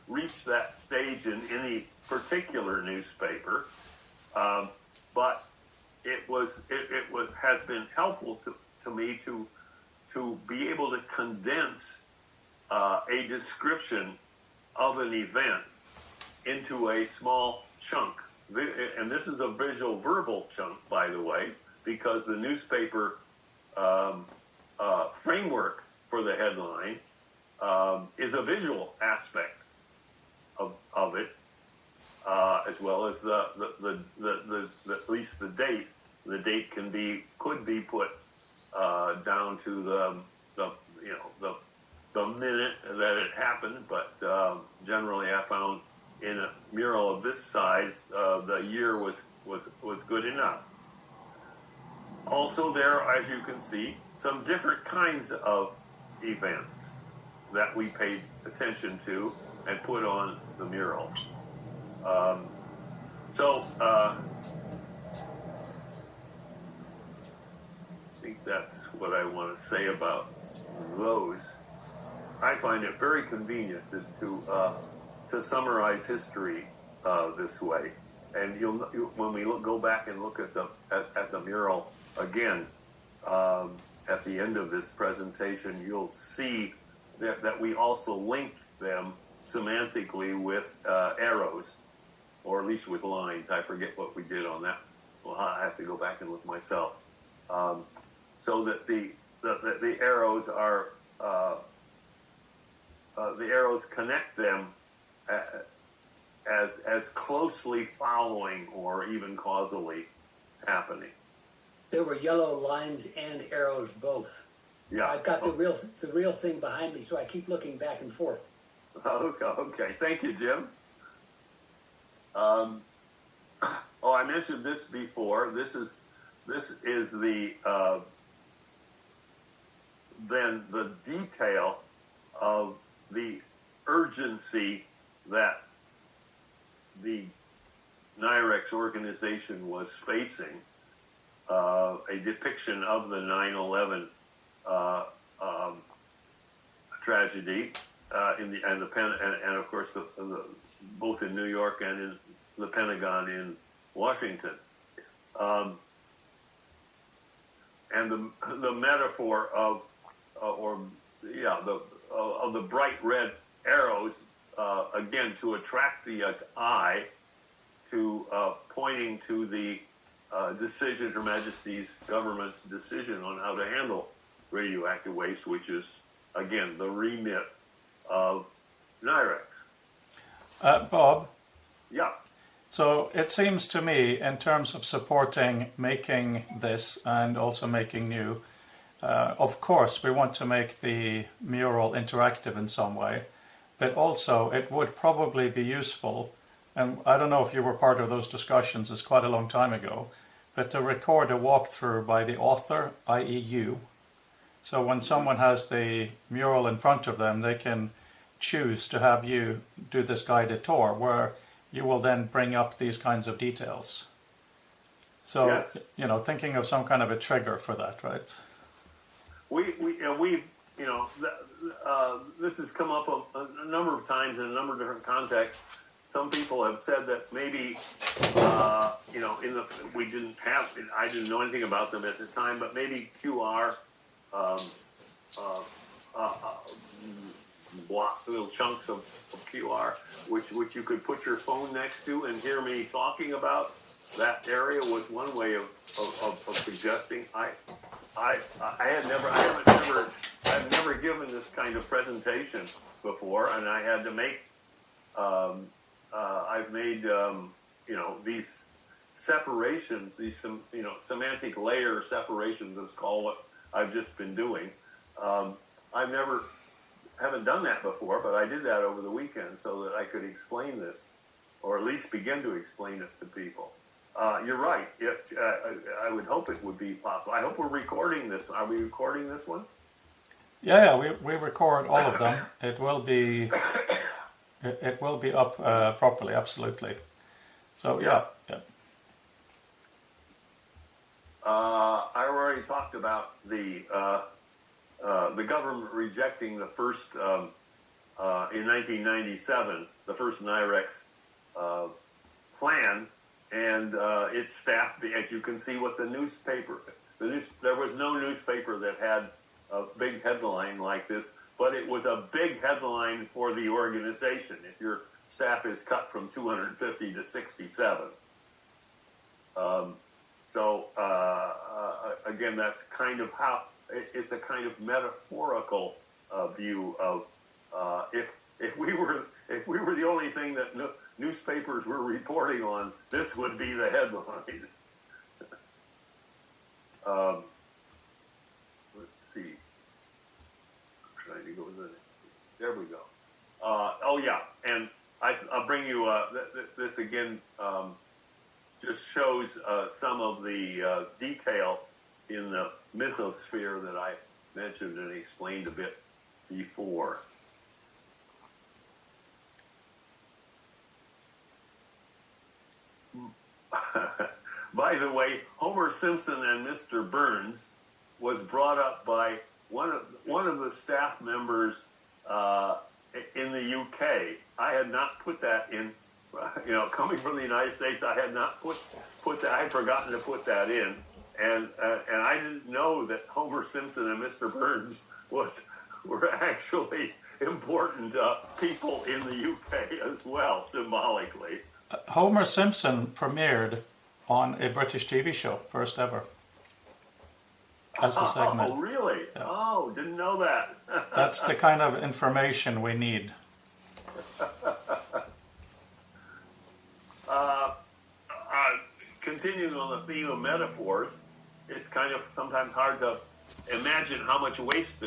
reached that stage in any particular newspaper, but it has been helpful to me to be able to condense a description of an event into a small chunk. And this is a visual verbal chunk, by the way, because the newspaper framework for the headline is a visual aspect of it, as well as the at least the date. The date could be put down to the minute that it happened, but generally I found in a mural of this size, the year was good enough. Also, there, as you can see, some different kinds of events that we paid attention to and put on the mural. I think that's what I want to say about those. I find it very convenient to summarize history this way, and when we go back and look at the mural again at the end of this presentation, you'll see that we also link them semantically with arrows, or at least with lines. I forget what we did on that. Well, I have to go back and look myself. So that the arrows are the arrows connect them as closely following or even causally happening. There were yellow lines and arrows both. Yeah, I've got the real thing behind me, so I keep looking back and forth. Okay. Thank you, Jim. I mentioned this before. This is the then the detail of the urgency that the NIREX organization was facing. A depiction of the 9/11 tragedy and of course both in New York and in the Pentagon in Washington, and the metaphor of the bright red arrows again to attract the eye to pointing to the decision, Her Majesty's government's decision on how to handle radioactive waste, which is again the remit of NIREX. Bob? Yeah. So it seems to me, in terms of supporting making this and also making new, of course we want to make the mural interactive in some way, but also it would probably be useful, and I don't know if you were part of those discussions, it's quite a long time ago, but to record a walkthrough by the author, i.e. you. So when someone has the mural in front of them, they can choose to have you do this guided tour where you will then bring up these kinds of details. So, yes. Thinking of some kind of a trigger for that, right? This has come up a number of times in a number of different contexts. Some people have said that maybe, I didn't know anything about them at the time, but maybe QR, block little chunks of QR, which you could put your phone next to and hear me talking about that area was one way of suggesting. I've never given this kind of presentation before, and I had to make. I've made these separations, these semantic layer separations. That's called what I've just been doing. Haven't done that before, but I did that over the weekend so that I could explain this, or at least begin to explain it to people. You're right. I would hope it would be possible. I hope we're recording this. Are we recording this one? Yeah, we record all of them. It will be up properly, absolutely. So yeah. I already talked about the government rejecting the first in 1997, the first NIREX plan, and its staff, as you can see what the newspaper, there was no newspaper that had a big headline like this, but it was a big headline for the organization if your staff is cut from 250 to 67. Again, that's kind of how, it's a kind of metaphorical view of if we were the only thing that newspapers were reporting on, this would be the headline. Let's see. I'm trying to go to the. There we go. Oh yeah, and I'll bring you this again. Just shows some of the detail in the mythosphere that I mentioned and explained a bit before. By the way, Homer Simpson and Mr. Burns was brought up by one of the staff members in the UK. I had not put that in. Coming from the United States, I had not put that. I had forgotten to put that in, and I didn't know that Homer Simpson and Mr. Burns were actually important people in the UK as well, symbolically. Homer Simpson premiered on a British TV show, first ever, as a segment. Oh, really? Yeah. Oh, didn't know that. That's the kind of information we need. Continuing on the theme of metaphors, it's kind of sometimes hard to imagine how much waste